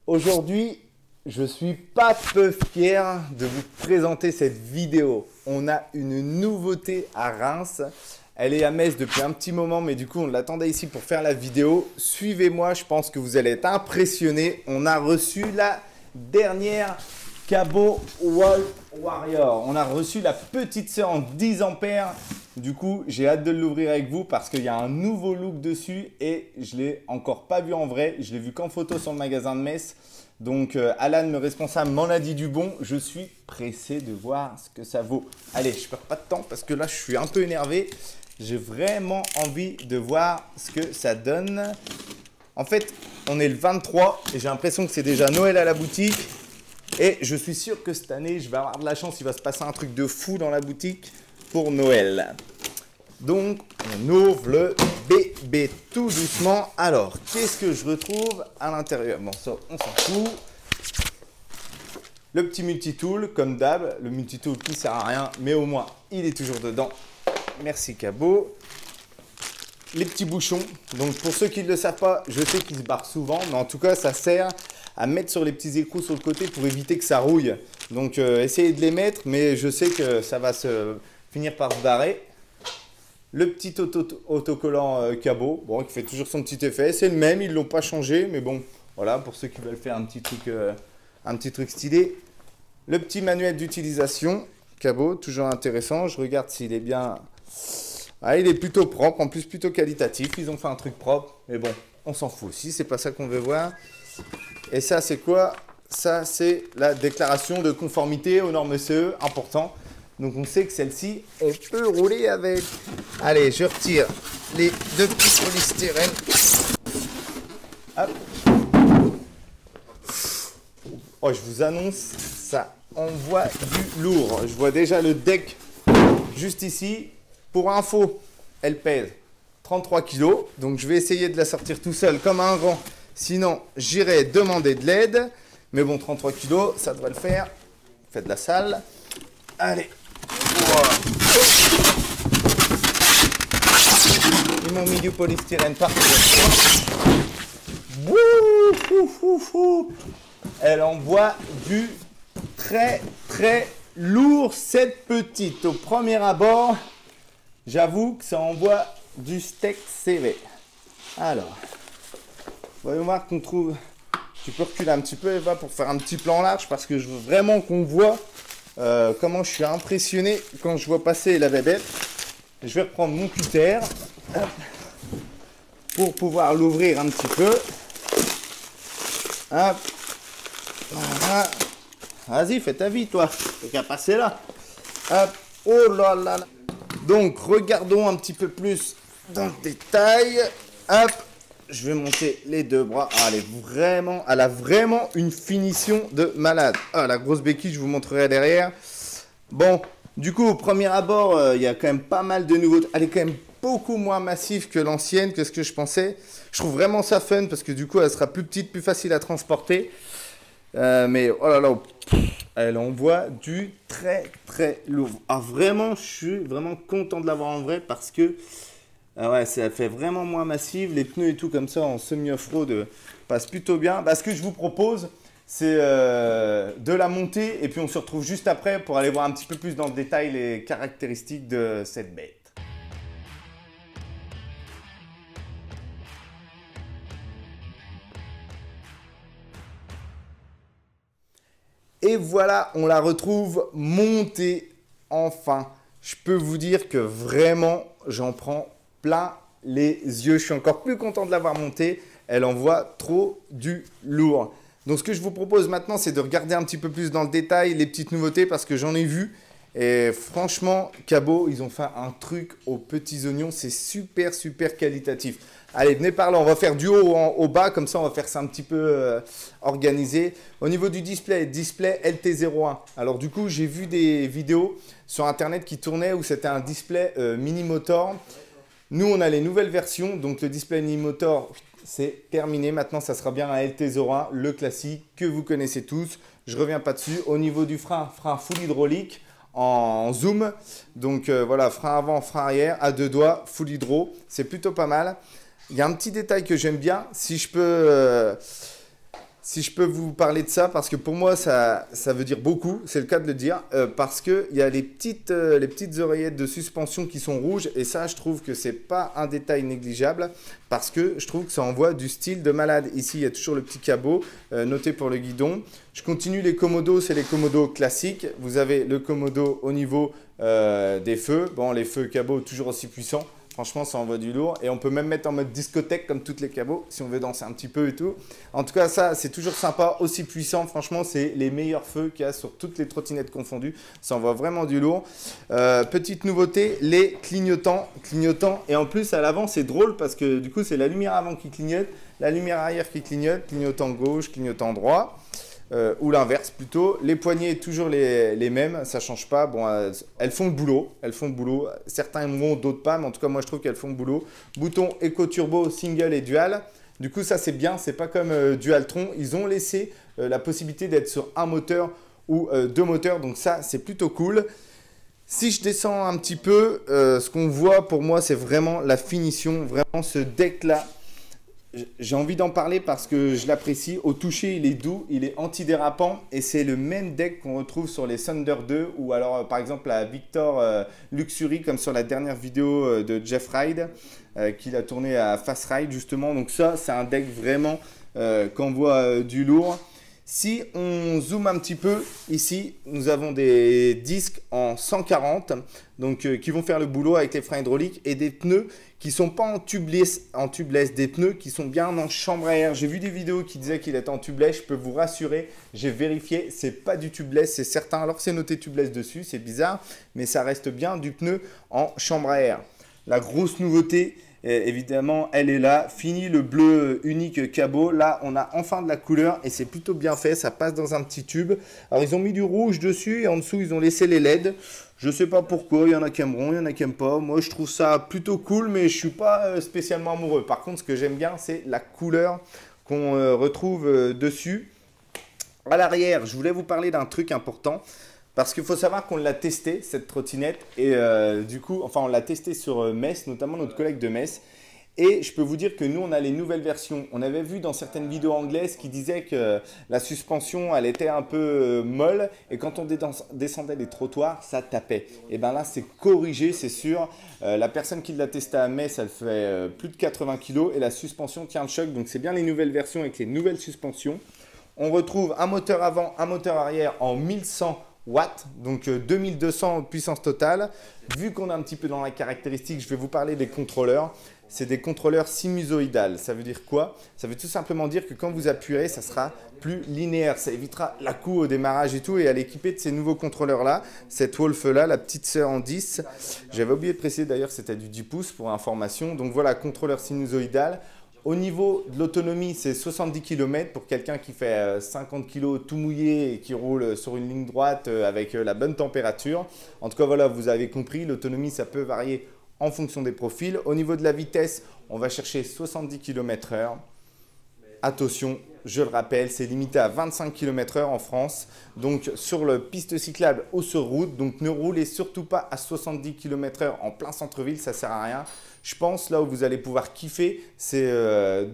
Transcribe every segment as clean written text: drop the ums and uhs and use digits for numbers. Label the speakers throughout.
Speaker 1: Aujourd'hui, je suis pas peu fier de vous présenter cette vidéo. On a une nouveauté à Reims. Elle est à Metz depuis un petit moment, mais du coup, on l'attendait ici pour faire la vidéo. Suivez-moi, je pense que vous allez être impressionnés. On a reçu la dernière Cabot Wolf Warrior. On a reçu la petite sœur en 10 ampères. Du coup, j'ai hâte de l'ouvrir avec vous parce qu'il y a un nouveau look dessus et je ne l'ai encore pas vu en vrai. Je l'ai vu qu'en photo sur le magasin de Metz. Donc, Alan, le responsable, m'en a dit du bon. Je suis pressé de voir ce que ça vaut. Allez, je ne perds pas de temps parce que là, je suis un peu énervé. J'ai vraiment envie de voir ce que ça donne. En fait, on est le 23 et j'ai l'impression que c'est déjà Noël à la boutique. Et je suis sûr que cette année, je vais avoir de la chance. Il va se passer un truc de fou dans la boutique pour Noël. Donc, on ouvre le bébé tout doucement. Alors, qu'est-ce que je retrouve à l'intérieur? Bon, ça, on s'en fout. Le petit multitool, comme d'hab. Le multitool qui ne sert à rien, mais au moins, il est toujours dedans. Merci Cabot. Les petits bouchons. Donc, pour ceux qui ne le savent pas, je sais qu'ils se barrent souvent. Mais en tout cas, ça sert à mettre sur les petits écrous sur le côté pour éviter que ça rouille. Donc, essayez de les mettre, mais je sais que ça va finir par se barrer. Le petit autocollant Cabot, bon, qui fait toujours son petit effet. C'est le même, ils ne l'ont pas changé, mais bon, voilà, pour ceux qui veulent faire un petit truc stylé. Le petit manuel d'utilisation Cabot, toujours intéressant. Je regarde s'il est bien. Ah, il est plutôt propre, en plus plutôt qualitatif. Ils ont fait un truc propre, mais bon, on s'en fout aussi, c'est pas ça qu'on veut voir. Et ça, c'est quoi? Ça, c'est la déclaration de conformité aux normes CE, important. Donc, on sait que celle-ci, on peut rouler avec. Allez, je retire les deux petits polystyrène. Hop. Oh, je vous annonce, ça envoie du lourd. Je vois déjà le deck juste ici. Pour info, elle pèse 33 kg. Donc, je vais essayer de la sortir tout seul comme un grand. Sinon, j'irai demander de l'aide. Mais bon, 33 kg, ça devrait le faire. Faites de la salle. Allez. Ils m'ont mis du polystyrène partout. Elle envoie du très lourd, cette petite. Au premier abord, j'avoue que ça envoie du steak CV. Alors, voyons voir qu'on trouve. Tu peux reculer un petit peu, Eva, pour faire un petit plan large parce que je veux vraiment qu'on voit comment je suis impressionné quand je vois passer la bébête. Je vais reprendre mon cutter pour pouvoir l'ouvrir un petit peu. Hop. Voilà. Vas-y, fais ta vie, toi. T'as qu'à passer là. Hop. Oh là là. Donc, regardons un petit peu plus dans le détail. Hop. Je vais monter les deux bras. Ah, elle a vraiment une finition de malade. Ah, la grosse béquille, je vous montrerai derrière. Bon, du coup, au premier abord, il y a quand même pas mal de nouveautés. Elle est quand même beaucoup moins massive que l'ancienne, que ce que je pensais. Je trouve vraiment ça fun parce que du coup, elle sera plus petite, plus facile à transporter. Mais oh là là, elle envoie du très lourd. Ah, vraiment, je suis vraiment content de l'avoir en vrai parce que ouais, ça fait vraiment moins massive. Les pneus et tout comme ça en semi-off-road passent plutôt bien. Bah, ce que je vous propose, c'est de la monter et puis on se retrouve juste après pour aller voir un petit peu plus dans le détail les caractéristiques de cette bête. Et voilà, on la retrouve montée enfin. Je peux vous dire que vraiment, j'en prends plein les yeux. Je suis encore plus content de l'avoir montée. Elle envoie trop du lourd. Donc, ce que je vous propose maintenant, c'est de regarder un petit peu plus dans le détail les petites nouveautés parce que j'en ai vu. Et franchement, Cabot, ils ont fait un truc aux petits oignons. C'est super qualitatif. Allez, venez par là. On va faire du haut au bas. Comme ça, on va faire ça un petit peu organisé. Au niveau du display LT01. Alors, du coup, j'ai vu des vidéos sur Internet qui tournaient où c'était un display mini motor. Nous, on a les nouvelles versions. Donc, le display mini motor, c'est terminé. Maintenant, ça sera bien un LT01, le classique que vous connaissez tous. Je ne reviens pas dessus. Au niveau du frein full hydraulique en zoom. Donc, voilà, frein avant, frein arrière, à deux doigts, full hydro. C'est plutôt pas mal. Il y a un petit détail que j'aime bien. Si je peux Si je peux vous parler de ça, parce que pour moi, ça veut dire beaucoup, c'est le cas de le dire, parce qu'il y a les petites oreillettes de suspension qui sont rouges, et ça, je trouve que c'est pas un détail négligeable, parce que je trouve que ça envoie du style de malade. Ici, il y a toujours le petit cabot noté pour le guidon. Je continue les commodos, c'est les commodos classiques. Vous avez le commodo au niveau des feux. Bon, les feux cabots toujours aussi puissants. Franchement, ça envoie du lourd. Et on peut même mettre en mode discothèque comme toutes les cabots, si on veut danser un petit peu et tout. En tout cas, ça, c'est toujours sympa, aussi puissant. Franchement, c'est les meilleurs feux qu'il y a sur toutes les trottinettes confondues. Ça envoie vraiment du lourd. Petite nouveauté, les clignotants. Et en plus, à l'avant, c'est drôle parce que du coup, c'est la lumière avant qui clignote, la lumière arrière qui clignote, clignotant gauche, clignotant droit. Ou l'inverse plutôt. Les poignées, toujours les mêmes, ça ne change pas. Bon, elles font le boulot. Certains aimeront, d'autres pas, mais en tout cas, moi, je trouve qu'elles font le boulot. Bouton Eco Turbo, single et dual. Du coup, ça, c'est bien. C'est pas comme Dualtron. Ils ont laissé la possibilité d'être sur un moteur ou deux moteurs. Donc ça, c'est plutôt cool. Si je descends un petit peu, ce qu'on voit pour moi, c'est vraiment la finition. Vraiment, ce deck-là. J'ai envie d'en parler parce que je l'apprécie. Au toucher, il est doux, il est antidérapant et c'est le même deck qu'on retrouve sur les Thunder 2 ou alors par exemple la Victor Luxury comme sur la dernière vidéo de Jeff Ride qu'il a tourné à Fast Ride justement. Donc ça, c'est un deck vraiment qu'on voit du lourd. Si on zoome un petit peu, ici, nous avons des disques en 140 donc, qui vont faire le boulot avec les freins hydrauliques et des pneus qui ne sont pas en tubeless, des pneus qui sont bien en chambre à air. J'ai vu des vidéos qui disaient qu'il était en tubeless, je peux vous rassurer, j'ai vérifié, c'est pas du tubeless, c'est certain. Alors c'est noté tubeless dessus, c'est bizarre, mais ça reste bien du pneu en chambre à air. La grosse nouveauté, évidemment, elle est là. Fini le bleu unique cabot. Là, on a enfin de la couleur et c'est plutôt bien fait. Ça passe dans un petit tube. Alors, ils ont mis du rouge dessus et en dessous, ils ont laissé les LED. Je ne sais pas pourquoi. Il y en a qui aimeront, il y en a qui n'aiment pas. Moi, je trouve ça plutôt cool, mais je ne suis pas spécialement amoureux. Par contre, ce que j'aime bien, c'est la couleur qu'on retrouve dessus. À l'arrière, je voulais vous parler d'un truc important. Parce qu'il faut savoir qu'on l'a testé, cette trottinette, et du coup, enfin on l'a testé sur Metz, notamment notre collègue de Metz. Et je peux vous dire que nous, on a les nouvelles versions. On avait vu dans certaines vidéos anglaises qui disaient que la suspension, elle était un peu molle. Et quand on descendait les trottoirs, ça tapait. Et bien là, c'est corrigé, c'est sûr. La personne qui l'a testé à Metz, elle fait plus de 80 kg et la suspension tient le choc. Donc c'est bien les nouvelles versions avec les nouvelles suspensions. On retrouve un moteur avant, un moteur arrière en 1100 watts, donc 2200 puissance totale. Vu qu'on est un petit peu dans la caractéristique, je vais vous parler des contrôleurs. C'est des contrôleurs sinusoïdales. Ça veut dire quoi? Ça veut tout simplement dire que quand vous appuyez, ça sera plus linéaire. Ça évitera la coue au démarrage et tout. Et à l'équiper de ces nouveaux contrôleurs-là, cette Wolf-là, la petite sœur en 10. J'avais oublié de préciser d'ailleurs, c'était du 10 pouces pour information. Donc voilà, contrôleur sinusoïdal. Au niveau de l'autonomie, c'est 70 km pour quelqu'un qui fait 50 kg tout mouillé et qui roule sur une ligne droite avec la bonne température. En tout cas, voilà, vous avez compris, l'autonomie, ça peut varier en fonction des profils. Au niveau de la vitesse, on va chercher 70 km/h. Attention, je le rappelle, c'est limité à 25 km/h en France. Donc sur le piste cyclable ou sur route. Donc ne roulez surtout pas à 70 km/h en plein centre-ville, ça ne sert à rien. Je pense là où vous allez pouvoir kiffer, c'est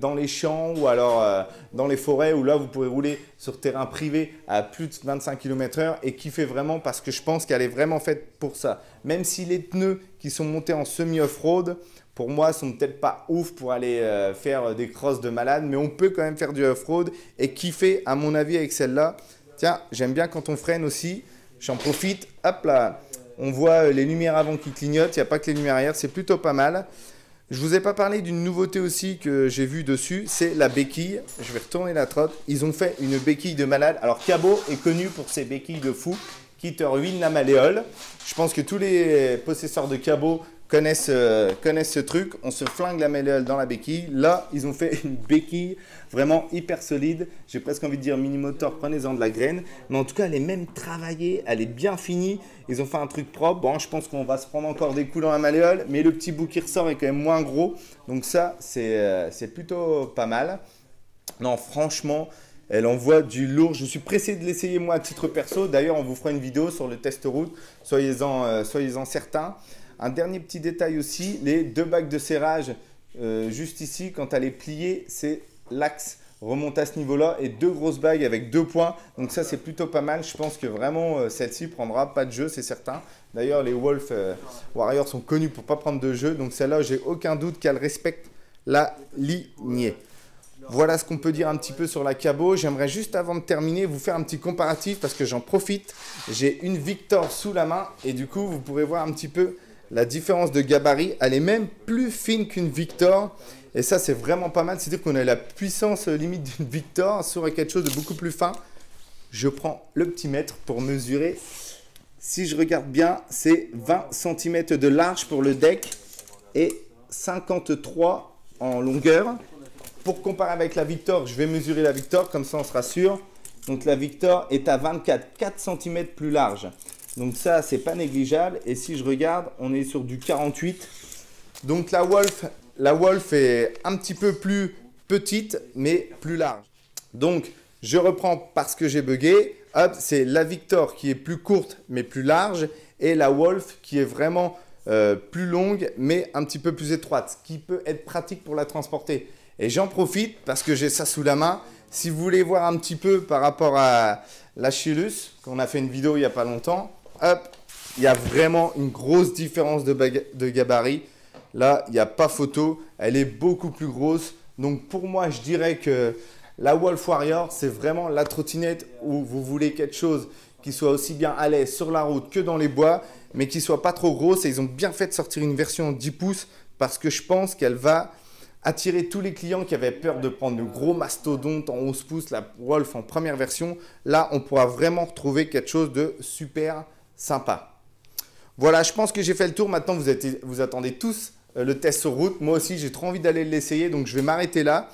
Speaker 1: dans les champs ou alors dans les forêts où là vous pourrez rouler sur terrain privé à plus de 25 km/h et kiffer vraiment parce que je pense qu'elle est vraiment faite pour ça. Même si les pneus qui sont montés en semi-off-road, pour moi, sont peut-être pas ouf pour aller faire des crosses de malade, mais on peut quand même faire du off-road et kiffer à mon avis avec celle-là. Tiens, j'aime bien quand on freine aussi, j'en profite, hop là. On voit les lumières avant qui clignotent, il n'y a pas que les lumières arrière, c'est plutôt pas mal. Je ne vous ai pas parlé d'une nouveauté aussi que j'ai vue dessus, c'est la béquille. Je vais retourner la trotte. Ils ont fait une béquille de malade. Alors Cabot est connu pour ses béquilles de fou qui te ruinent la malléole. Je pense que tous les possesseurs de Cabot connaissent ce truc. On se flingue la malléole dans la béquille. Là, ils ont fait une béquille vraiment hyper solide. J'ai presque envie de dire mini-moteur, prenez-en de la graine. Mais en tout cas, elle est même travaillée, elle est bien finie. Ils ont fait un truc propre. Bon, je pense qu'on va se prendre encore des coups dans la malléole, mais le petit bout qui ressort est quand même moins gros. Donc ça, c'est plutôt pas mal. Non, franchement, elle envoie du lourd. Je suis pressé de l'essayer moi à titre perso. D'ailleurs, on vous fera une vidéo sur le test route. Soyez-en certains. Un dernier petit détail aussi, les deux bacs de serrage juste ici, quand elle est pliée, c'est l'axe remonte à ce niveau-là et 2 grosses bagues avec 2 points. Donc ça, c'est plutôt pas mal. Je pense que vraiment, celle-ci prendra pas de jeu, c'est certain. D'ailleurs, les Wolf Warriors sont connus pour pas prendre de jeu. Donc celle-là, j'ai aucun doute qu'elle respecte la lignée. Voilà ce qu'on peut dire un petit peu sur la Cabot. J'aimerais juste avant de terminer vous faire un petit comparatif parce que j'en profite. J'ai une Victor sous la main et du coup, vous pourrez voir un petit peu la différence de gabarit. Elle est même plus fine qu'une Victor. Et ça, c'est vraiment pas mal. C'est-à-dire qu'on a la puissance limite d'une Victor sur quelque chose de beaucoup plus fin. Je prends le petit mètre pour mesurer. Si je regarde bien, c'est 20 cm de large pour le deck et 53 en longueur. Pour comparer avec la Victor, je vais mesurer la Victor, comme ça on sera sûr. Donc la Victor est à 4 cm plus large. Donc ça, c'est pas négligeable. Et si je regarde, on est sur du 48. Donc la Wolf est un petit peu plus petite, mais plus large. Donc, je reprends parce que j'ai bugué. Hop, c'est la Victor qui est plus courte, mais plus large. Et la Wolf qui est vraiment plus longue, mais un petit peu plus étroite. Ce qui peut être pratique pour la transporter. Et j'en profite parce que j'ai ça sous la main. Si vous voulez voir un petit peu par rapport à la Chilus, qu'on a fait une vidéo il n'y a pas longtemps. Hop, il y a vraiment une grosse différence de gabarit. Là, il n'y a pas photo, elle est beaucoup plus grosse. Donc pour moi, je dirais que la Wolf Warrior, c'est vraiment la trottinette où vous voulez quelque chose qui soit aussi bien à l'aise sur la route que dans les bois, mais qui ne soit pas trop grosse. Et ils ont bien fait de sortir une version 10 pouces parce que je pense qu'elle va attirer tous les clients qui avaient peur de prendre le gros mastodonte en 11 pouces, la Wolf en première version. Là, on pourra vraiment retrouver quelque chose de super sympa. Voilà, je pense que j'ai fait le tour. Maintenant, vous attendez tous le test sur route. Moi aussi, j'ai trop envie d'aller l'essayer, donc je vais m'arrêter là.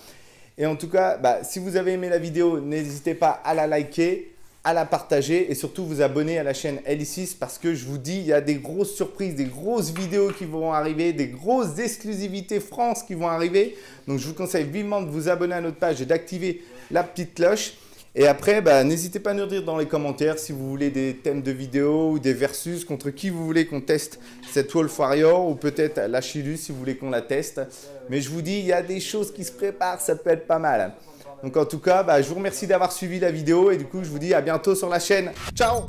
Speaker 1: Et en tout cas, si vous avez aimé la vidéo, n'hésitez pas à la liker, à la partager et surtout vous abonner à la chaîne Heli6 parce que je vous dis, il y a des grosses surprises, des grosses vidéos qui vont arriver, des grosses exclusivités France qui vont arriver. Donc, je vous conseille vivement de vous abonner à notre page et d'activer la petite cloche. Et après, n'hésitez pas à nous dire dans les commentaires si vous voulez des thèmes de vidéos ou des versus contre qui vous voulez qu'on teste cette Wolf Warrior ou peut-être la Chilus si vous voulez qu'on la teste. Mais je vous dis, il y a des choses qui se préparent, ça peut être pas mal. Donc en tout cas, je vous remercie d'avoir suivi la vidéo et du coup, je vous dis à bientôt sur la chaîne. Ciao!